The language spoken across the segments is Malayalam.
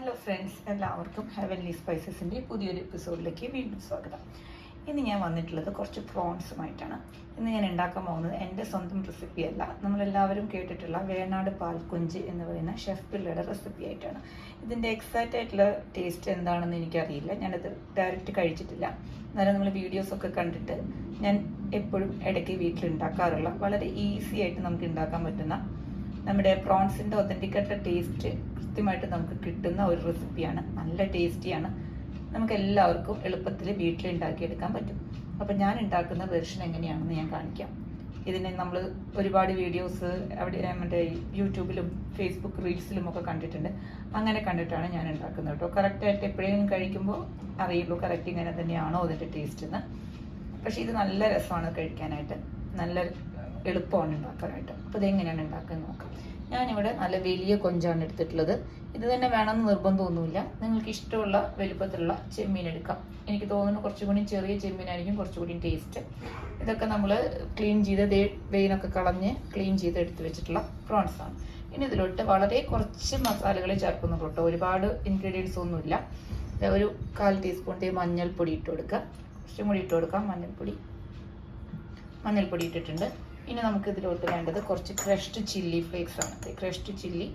ഹലോ ഫ്രണ്ട്സ്, എല്ലാവർക്കും ഹെവൻലി സ്പൈസസിൻ്റെ പുതിയൊരു എപ്പിസോഡിലേക്ക് വീണ്ടും സ്വാഗതം. ഇന്ന് ഞാൻ വന്നിട്ടുള്ളത് കുറച്ച് പ്രോൺസുമായിട്ടാണ്. ഇന്ന് ഞാൻ ഉണ്ടാക്കാൻ പോകുന്നത് എൻ്റെ സ്വന്തം റെസിപ്പിയല്ല, നമ്മളെല്ലാവരും കേട്ടിട്ടുള്ള വേണാട് പാൽക്കുഞ്ച് എന്ന് പറയുന്ന ഷെഫ് പിള്ളയുടെ റെസിപ്പി ആയിട്ടാണ്. ഇതിൻ്റെ എക്സാക്റ്റ് ആയിട്ടുള്ള ടേസ്റ്റ് എന്താണെന്ന് എനിക്കറിയില്ല, ഞാനത് ഡയറക്റ്റ് കഴിച്ചിട്ടില്ല. എന്നാലും നമ്മൾ വീഡിയോസൊക്കെ കണ്ടിട്ട് ഞാൻ എപ്പോഴും ഇടയ്ക്ക് വീട്ടിലുണ്ടാക്കാറുള്ള വളരെ ഈസി ആയിട്ട് നമുക്ക് ഉണ്ടാക്കാൻ പറ്റുന്ന നമ്മുടെ പ്രോൺസിൻ്റെ ഒത്തൻറ്റിക്കായിട്ടുള്ള ടേസ്റ്റ് കൃത്യമായിട്ട് നമുക്ക് കിട്ടുന്ന ഒരു റെസിപ്പിയാണ്. നല്ല ടേസ്റ്റിയാണ്, നമുക്ക് എല്ലാവർക്കും എളുപ്പത്തിൽ വീട്ടിലുണ്ടാക്കിയെടുക്കാൻ പറ്റും. അപ്പം ഞാൻ ഉണ്ടാക്കുന്ന വെർഷൻ എങ്ങനെയാണെന്ന് ഞാൻ കാണിക്കാം. ഇതിന് നമ്മൾ ഒരുപാട് വീഡിയോസ് അവിടെ മറ്റേ യൂട്യൂബിലും ഫേസ്ബുക്ക് റീൽസിലും ഒക്കെ കണ്ടിട്ടുണ്ട്. അങ്ങനെ കണ്ടിട്ടാണ് ഞാൻ ഉണ്ടാക്കുന്നത് കേട്ടോ. കറക്റ്റായിട്ട് എപ്പോഴെങ്കിലും കഴിക്കുമ്പോൾ അറിയുള്ളൂ കറക്റ്റ് ഇങ്ങനെ തന്നെയാണോ അതിൻ്റെ ടേസ്റ്റ് എന്ന്. പക്ഷേ ഇത് നല്ല രസമാണ് കഴിക്കാനായിട്ട്, നല്ല എളുപ്പമാണ് ഉണ്ടാക്കാനായിട്ട്. അപ്പോൾ ഇതെങ്ങനെയാണ് ഉണ്ടാക്കുന്നത് നോക്കാം. ഞാനിവിടെ നല്ല വലിയ കൊഞ്ചാണ് എടുത്തിട്ടുള്ളത്. ഇത് തന്നെ വേണമെന്ന് നിർബന്ധമൊന്നുമില്ല, നിങ്ങൾക്ക് ഇഷ്ടമുള്ള വലുപ്പത്തിലുള്ള ചെമ്മീൻ എടുക്കാം. എനിക്ക് തോന്നുന്നു കുറച്ചുകൂടി ചെറിയ ചെമ്മീനായിരിക്കും കുറച്ചുകൂടി ടേസ്റ്റ്. ഇതൊക്കെ നമ്മൾ ക്ലീൻ ചെയ്ത് വെയിനൊക്കെ കളഞ്ഞ് ക്ലീൻ ചെയ്ത് എടുത്ത് വെച്ചിട്ടുള്ള പ്രോൺസാണ്. ഇനി ഇതിലോട്ട് വളരെ കുറച്ച് മസാലകളെ ചേർക്കുന്നുള്ളൂ കേട്ടോ, ഒരുപാട് ഇൻഗ്രീഡിയൻസ് ഒന്നുമില്ല. ഒരു 1/4 ടീസ്പൂൺ മഞ്ഞൾപ്പൊടി ഇട്ട് കൊടുക്കുക, കുറച്ചും കൂടി ഇട്ട് കൊടുക്കാം. മഞ്ഞൾപ്പൊടി ഇട്ടിട്ടുണ്ട്. ഇനി നമുക്ക് ഇതിലോട്ട് വേണ്ടത് കുറച്ച് ക്രഷ്ഡ് ചില്ലി ഫ്ലേക്സ് ആണ്. ക്രഷ്ഡ് ചില്ലി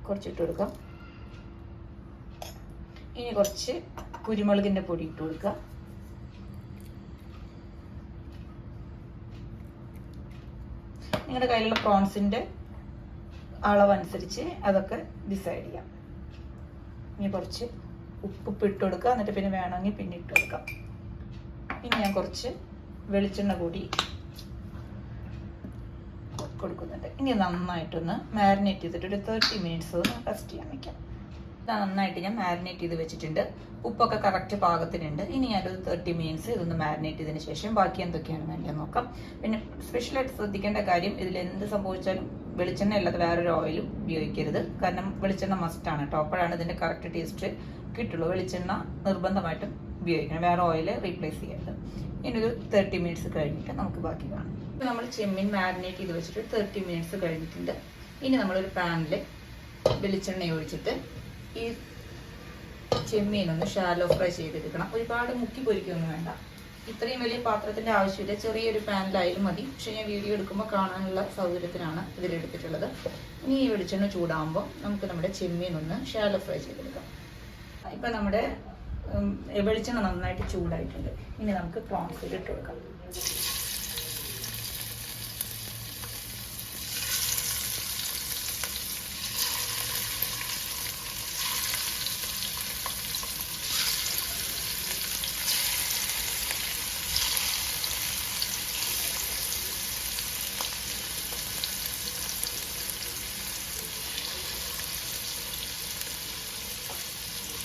കുറച്ചിട്ട് കൊടുക്കാം. ഇനി കുറച്ച് കുരുമുളകിൻ്റെ പൊടി ഇട്ട് കൊടുക്കുക. നിങ്ങളുടെ കയ്യിലുള്ള പ്രോൺസിൻ്റെ അളവനുസരിച്ച് അതൊക്കെ ഡിസൈഡ് ചെയ്യാം. ഇനി കുറച്ച് ഉപ്പ് ഇട്ട് കൊടുക്കുക, എന്നിട്ട് പിന്നെ വേണമെങ്കിൽ പിന്നെ ഇട്ട് കൊടുക്കാം. ഇനി ഞാൻ കുറച്ച് വെളിച്ചെണ്ണ കൂടി കൊടുക്കുന്നുണ്ട്. ഇനി നന്നായിട്ടൊന്ന് മാരിനേറ്റ് ചെയ്തിട്ട് ഒരു 30 മിനിറ്റ്സ് ഒന്ന് റെസ്റ്റ് ചെയ്യാൻ വയ്ക്കാം. നന്നായിട്ട് ഞാൻ മാരിനേറ്റ് ചെയ്ത് വെച്ചിട്ടുണ്ട്. ഉപ്പൊക്കെ കറക്റ്റ് പാകത്തിനുണ്ട്. ഇനി ഞാനൊരു 30 മിനിറ്റ്സ് ഇതൊന്ന് മാരിനേറ്റ് ചെയ്തതിന് ശേഷം ബാക്കി എന്തൊക്കെയാണ് വേണ്ടത് നോക്കാം. പിന്നെ സ്പെഷ്യലായിട്ട് ശ്രദ്ധിക്കേണ്ട കാര്യം, ഇതിൽ എന്ത് സംഭവിച്ചാലും വെളിച്ചെണ്ണ അല്ലാതെ വേറൊരു ഓയിലും ഉപയോഗിക്കരുത്. കാരണം വെളിച്ചെണ്ണ മസ്റ്റാണ് കേട്ടോ, അപ്പോഴാണ് ഇതിൻ്റെ കറക്റ്റ് ടേസ്റ്റ് കിട്ടുള്ളൂ. വെളിച്ചെണ്ണ നിർബന്ധമായിട്ടും ഉപയോഗിക്കണം, വേറെ ഓയിൽ റീപ്ലേസ് ചെയ്യരുത്. ഇനി ഒരു 30 മിനിറ്റ്സ് കഴിഞ്ഞിട്ട് നമുക്ക് ബാക്കി കാണാം. ഇപ്പോൾ നമ്മൾ ചെമ്മീൻ മാരിനേറ്റ് ചെയ്ത് വെച്ചിട്ട് 30 മിനിറ്റ്സ് കഴിഞ്ഞിട്ടുണ്ട്. ഇനി നമ്മളൊരു പാനിൽ വെളിച്ചെണ്ണ ഒഴിച്ചിട്ട് ഈ ചെമ്മീനൊന്ന് ഷാലോ ഫ്രൈ ചെയ്തെടുക്കണം. ഒരുപാട് മുക്കി പൊരിക്കൊന്നും വേണ്ട. ഇത്രയും വലിയ പാത്രത്തിൻ്റെ ആവശ്യമില്ല, ചെറിയൊരു പാനിലായാലും മതി. പക്ഷേ ഞാൻ വീഡിയോ എടുക്കുമ്പോൾ കാണാനുള്ള സൗകര്യത്തിനാണ് ഇതിലെടുത്തിട്ടുള്ളത്. ഇനി ഈ വെളിച്ചെണ്ണ ചൂടാകുമ്പോൾ നമുക്ക് നമ്മുടെ ചെമ്മീനൊന്ന് ഷാലോ ഫ്രൈ ചെയ്തെടുക്കാം. ഇപ്പം നമ്മുടെ വെളിച്ചെണ്ണ നന്നായിട്ട് ചൂടായിട്ടുണ്ട്. ഇനി നമുക്ക് പ്രോൺസ് ഇട്ട് കൊടുക്കാം.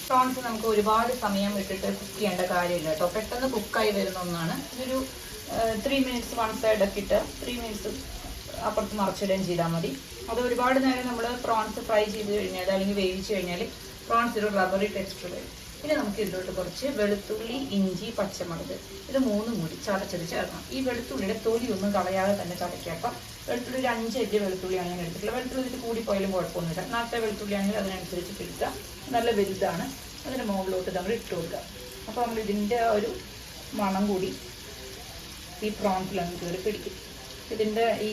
പ്രോൺസ് നമുക്ക് ഒരുപാട് സമയം ഇട്ടിട്ട് കുക്ക് ചെയ്യേണ്ട കാര്യമില്ല കേട്ടോ, പെട്ടെന്ന് കുക്കായി വരുന്ന ഒന്നാണ്. ഇതൊരു 3 മിനിറ്റ്സ് വൺ സൈഡൊക്കെ ഇട്ട് 3 മിനിറ്റ്സ് അപ്പുറത്ത് മറിച്ചിടുകയും ചെയ്താൽ മതി. അത് ഒരുപാട് നേരം നമ്മൾ പ്രോൺസ് ഫ്രൈ ചെയ്ത് കഴിഞ്ഞാൽ അല്ലെങ്കിൽ വേവിച്ച് കഴിഞ്ഞാൽ പ്രോൺസ് ഒരു റബ്ബറി ടെക്സ്ചർ വരും. പിന്നെ നമുക്ക് ഇതിലോട്ട് കുറച്ച് വെളുത്തുള്ളി, ഇഞ്ചി, പച്ചമുളക് ഇത് 3 കൂടി ചതച്ചത് ചേർക്കണം. ഈ വെളുത്തുള്ളിയുടെ തൊലി ഒന്നും കളയാതെ തന്നെ ചതയ്ക്കാം. വെളുത്തുള്ളി ഒരു 5 അല്ലി വെളുത്തുള്ളിയാണ് ഞാൻ എടുത്തിട്ടുള്ളത്. വെളുത്തുള്ളി ഇതിൽ കൂടി പോയാലും കുഴപ്പമൊന്നുമില്ല. നാളത്തെ വെളുത്തുള്ളിയാണെങ്കിൽ അതിനനുസരിച്ച് എടുക്കുക. നല്ല വലുതാണ്, അതിന് മുകളിലോട്ട് നമ്മൾ ഇട്ട് കൊടുക്കുക. അപ്പോൾ നമ്മൾ ഇതിൻ്റെ ഒരു മണം കൂടി ഈ പ്രോൺസിലൊന്ന് കയറി പിടിക്കും. ഇതിൻ്റെ ഈ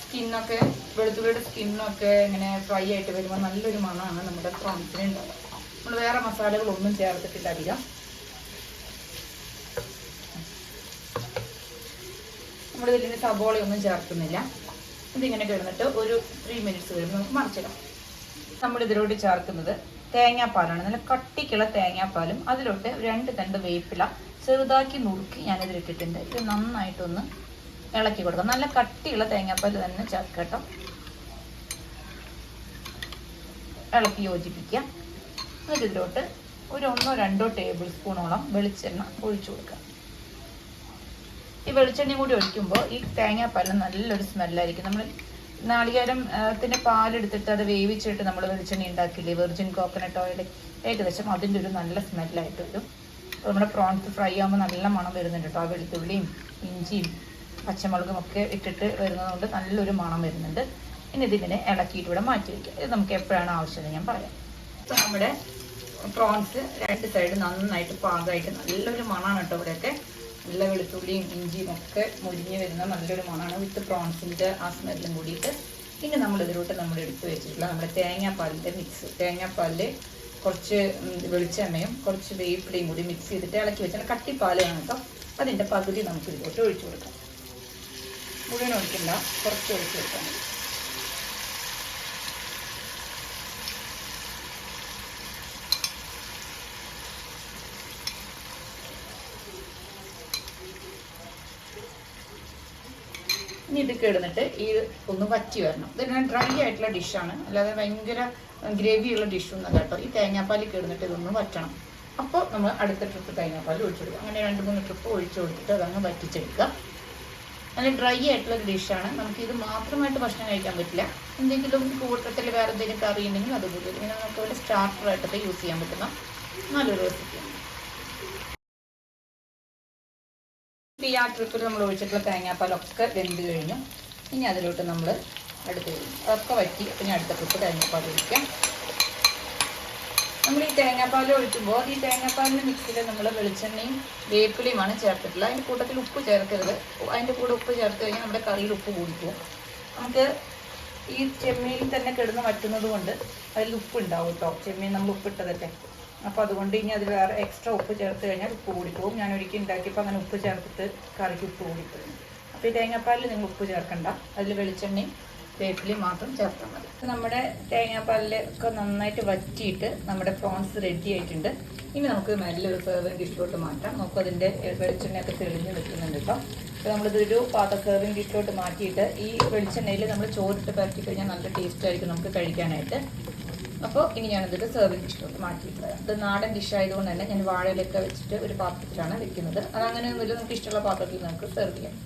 സ്കിന്നൊക്കെ, വെളുത്തുള്ളിയുടെ സ്കിന്നൊക്കെ ഇങ്ങനെ ഫ്രൈ ആയിട്ട് വരുമ്പോൾ നല്ലൊരു മണമാണ് നമ്മുടെ പ്രോൺസിന് ഉണ്ടാവുക. നമ്മൾ വേറെ മസാലകളൊന്നും ചേർത്തിട്ടില്ല അധികം. നമ്മളിതിൽ സബോളയൊന്നും ചേർക്കുന്നില്ല. ഇതിങ്ങനെ കിടന്നിട്ട് ഒരു 3 മിനിറ്റ്സ് കഴിയുമ്പോൾ നമുക്ക് മറിച്ചിടാം. നമ്മളിതിലോട്ട് ചേർക്കുന്നത് തേങ്ങാപ്പാലാണ്. നല്ല കട്ടിക്കുള്ള തേങ്ങാപ്പാലും അതിലോട്ട് 2 തണ്ട് വേപ്പില ചെറുതാക്കി നുറുക്കി ഞാനിതിലിട്ടിട്ടുണ്ട്. ഇത് നന്നായിട്ടൊന്ന് ഇളക്കി കൊടുക്കാം. നല്ല കട്ടിയുള്ള തേങ്ങാപ്പാൽ തന്നെ ചേർക്കട്ടോ. ഇളക്കി യോജിപ്പിക്കുക. എന്നിട്ട് ഇതിലോട്ട് ഒരു 1-2 ടേബിൾ സ്പൂണോളം വെളിച്ചെണ്ണ ഒഴിച്ചു കൊടുക്കുക. ഈ വെളിച്ചെണ്ണയും കൂടി ഒഴിക്കുമ്പോൾ ഈ തേങ്ങാപ്പാലിന് നല്ലൊരു സ്മെല്ലായിരിക്കും. നമ്മൾ നാളികേരത്തിൻ്റെ പാലെടുത്തിട്ട് അത് വേവിച്ചിട്ട് നമ്മൾ വെളിച്ചെണ്ണ ഉണ്ടാക്കില്ലേ, വെർജിൻ കോക്കനട്ട് ഓയിൽ, ഏകദേശം അതിൻ്റെ ഒരു നല്ല സ്മെല്ലായിട്ട് വരും. അപ്പോൾ നമ്മുടെ പ്രോൺസ് ഫ്രൈ ആകുമ്പോൾ നല്ല മണം വരുന്നുണ്ട് കേട്ടോ. ആ വെളുത്തുള്ളിയും ഇഞ്ചിയും പച്ചമുളകും ഒക്കെ ഇട്ടിട്ട് വരുന്നതുകൊണ്ട് നല്ലൊരു മണം വരുന്നുണ്ട്. ഇനി ഇതിങ്ങനെ ഇളക്കിയിട്ട് ഇവിടെ മാറ്റി വയ്ക്കുക. ഇത് നമുക്ക് എപ്പോഴാണ് ആവശ്യം ഞാൻ പറയാം. അപ്പോൾ നമ്മുടെ പ്രോൺസ് രണ്ട് സൈഡ് നന്നായിട്ട് പാകമായിട്ട് നല്ലൊരു മണമാണ് കേട്ടോ. ഇവിടെയൊക്കെ നല്ല വെളുത്തുള്ളിയും ഇഞ്ചിയും ഒക്കെ മുരിഞ്ഞ് വരുന്ന നല്ലൊരു മണമാണ് വിത്ത് പ്രോൺസിൻ്റെ ആ സ്മെല്ലും കൂടിയിട്ട്. ഇനി നമ്മൾ ഇതിലോട്ട് നമ്മൾ എടുത്ത് വെച്ചിട്ടുള്ള നമ്മുടെ തേങ്ങാപ്പാലിൻ്റെ മിക്സ്, തേങ്ങാപ്പാലിൽ കുറച്ച് വെളിച്ചെണ്ണയും കുറച്ച് വേപ്പിലയും കൂടി മിക്സ് ചെയ്തിട്ട് ഇളക്കി വെച്ചാൽ കട്ടിപ്പാലാണ് കേട്ടോ. അതിൻ്റെ പകുതി നമുക്ക് ഇതിലോട്ട് ഒഴിച്ചു കൊടുക്കാം. മുഴുവൻ ഒഴിക്കണ്ട, കുറച്ച് ഒഴിച്ച് കൊടുക്കാൻ മതി. ഇനി ഇത് കിടന്നിട്ട് ഈ ഒന്ന് വറ്റി വരണം. ഇതിന് ഡ്രൈ ആയിട്ടുള്ള ഡിഷാണ്, അല്ലാതെ ഭയങ്കര ഗ്രേവിയുള്ള ഡിഷൊന്നും കേട്ടോ. ഈ തേങ്ങാപ്പാൽ കിടന്നിട്ട് ഇതൊന്ന് വറ്റണം. അപ്പോൾ നമ്മൾ അടുത്ത ട്രിപ്പ് തേങ്ങാപ്പാൽ ഒഴിച്ചു കൊടുക്കുക. അങ്ങനെ 2-3 ട്രിപ്പ് ഒഴിച്ചു കൊടുത്തിട്ട് അതങ്ങ് വറ്റിച്ചെടുക്കുക. നല്ല ഡ്രൈ ആയിട്ടുള്ള ഒരു ഡിഷാണ്. നമുക്കിത് മാത്രമായിട്ട് ഭക്ഷണം കഴിക്കാൻ പറ്റില്ല. എന്തെങ്കിലും കൂട്ടത്തിൽ വേറെ എന്തെങ്കിലും കറി ഉണ്ടെങ്കിൽ അതുപോലെ ഇങ്ങനെ നമുക്ക് ഒരു സ്റ്റാർട്ടറായിട്ടൊക്കെ യൂസ് ചെയ്യാൻ പറ്റുന്ന നല്ലൊരു റെസിപ്പിയാണ്. ഈ ആ ട്രിപ്പിൽ നമ്മൾ ഒഴിച്ചിട്ടുള്ള തേങ്ങാപ്പാലൊക്കെ വെന്ത് കഴിഞ്ഞു. ഇനി അതിലോട്ട് നമ്മൾ അടുത്ത് അതൊക്കെ വറ്റി. അപ്പം ഞാൻ അടുത്ത ട്രിപ്പ് തേങ്ങാപ്പാൽ ഒഴിക്കാം. നമ്മൾ ഈ തേങ്ങാപ്പാൽ ഒഴിക്കുമ്പോൾ ഈ തേങ്ങാപ്പാലിൻ്റെ മിക്സിൽ നമ്മൾ വെളിച്ചെണ്ണയും വേപ്പിലയുമാണ് ചേർത്തിട്ടുള്ളത്. അതിൻ്റെ കൂട്ടത്തിൽ ഉപ്പ് ചേർക്കരുത്. അതിൻ്റെ കൂടെ ഉപ്പ് ചേർത്ത് കഴിഞ്ഞാൽ നമ്മുടെ കറിയിൽ ഉപ്പ് കൂടിപ്പോവും. നമുക്ക് ഈ ചെമ്മീനിൽ തന്നെ കിടന്ന് വറ്റുന്നത് കൊണ്ട് അതിൽ ഉപ്പ് ഉണ്ടാവും കേട്ടോ. ചെമ്മീൻ നമ്മൾ ഉപ്പിട്ടതല്ലേ. അപ്പോൾ അതുകൊണ്ട് ഇനി അതിൽ വേറെ എക്സ്ട്രാ ഉപ്പ് ചേർത്ത് കഴിഞ്ഞാൽ ഉപ്പ് കൂടിപ്പോവും. ഞാൻ ഒരിക്കൽ ഉണ്ടാക്കിയപ്പോൾ അങ്ങനെ ഉപ്പ് ചേർത്തിട്ട് കറിക്ക് ഉപ്പ് കൂടിപ്പോയി. അപ്പോൾ ഈ തേങ്ങാപ്പാലിൽ നിങ്ങൾ ഉപ്പ് ചേർക്കണ്ട. അതിൽ വെളിച്ചെണ്ണയും വേപ്പിലയും മാത്രം ചേർത്താൽ മതി. നമ്മുടെ തേങ്ങാപ്പാലിലൊക്കെ നന്നായിട്ട് വറ്റിയിട്ട് നമ്മുടെ പ്രോൺസ് റെഡി ആയിട്ടുണ്ട്. ഇനി നമുക്ക് നല്ലൊരു സെർവിങ് ഡിഷിലോട്ട് മാറ്റാം. നമുക്ക് അതിൻ്റെ വെളിച്ചെണ്ണയൊക്കെ തെളിഞ്ഞ് നിൽക്കുന്നുണ്ട് കേട്ടോ. അപ്പോൾ നമ്മളിതൊരു സെർവിങ് ഡിഷിലോട്ട് മാറ്റിയിട്ട് ഈ വെളിച്ചെണ്ണയിൽ നമ്മൾ ചോറിട്ട് പരത്തി കഴിഞ്ഞാൽ നല്ല ടേസ്റ്റ് ആയിരിക്കും നമുക്ക് കഴിക്കാനായിട്ട്. അപ്പോൾ ഇനി ഞാനിതൊരു സെർവിങ് ഡിഷിലോട്ട് മാറ്റിയിട്ടുള്ളത്. ഇത് നാടൻ ഡിഷ് ആയതുകൊണ്ട് തന്നെ ഞാൻ വാഴയിലൊക്കെ വെച്ചിട്ട് ഒരു പാത്രത്തിലാണ് വെക്കുന്നത്. അതങ്ങനെയൊന്നുമില്ല, നമുക്ക് ഇഷ്ടമുള്ള പാത്രത്തിൽ നമുക്ക് സെർവ് ചെയ്യാം.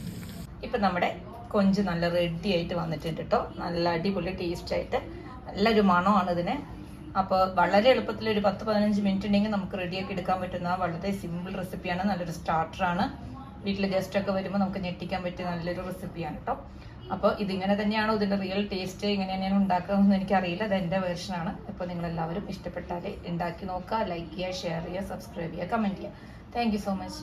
ഇപ്പം നമ്മുടെ കൊഞ്ച് നല്ല റെഡി ആയിട്ട് വന്നിട്ടുണ്ട് കേട്ടോ. നല്ല അടിപൊളി ടേസ്റ്റായിട്ട് നല്ലൊരു മണമാണ് ഇതിന്. അപ്പോൾ വളരെ എളുപ്പത്തിൽ ഒരു 10-15 മിനിറ്റ് ഉണ്ടെങ്കിൽ നമുക്ക് റെഡിയാക്കി എടുക്കാൻ പറ്റുന്ന വളരെ സിമ്പിൾ റെസിപ്പിയാണ്. നല്ലൊരു സ്റ്റാർട്ടറാണ്. വീട്ടിൽ ഗസ്റ്റൊക്കെ വരുമ്പോൾ നമുക്ക് ഞെട്ടിക്കാൻ പറ്റിയ നല്ലൊരു റെസിപ്പിയാണ് കേട്ടോ. അപ്പോൾ ഇതിങ്ങനെ തന്നെയാണോ ഇതിൻ്റെ റിയൽ ടേസ്റ്റ്, ഇങ്ങനെ തന്നെയാണ് ഉണ്ടാക്കുകയെന്ന് എനിക്കറിയില്ല. അത് എൻ്റെ വേർഷനാണ്. ഇപ്പോൾ നിങ്ങളെല്ലാവരും ഇഷ്ടപ്പെട്ടാൽ ഉണ്ടാക്കി നോക്കുക, ലൈക്ക് ചെയ്യുക, ഷെയർ ചെയ്യുക, സബ്സ്ക്രൈബ് ചെയ്യുക, കമൻറ്റ് ചെയ്യുക. Thank you so much.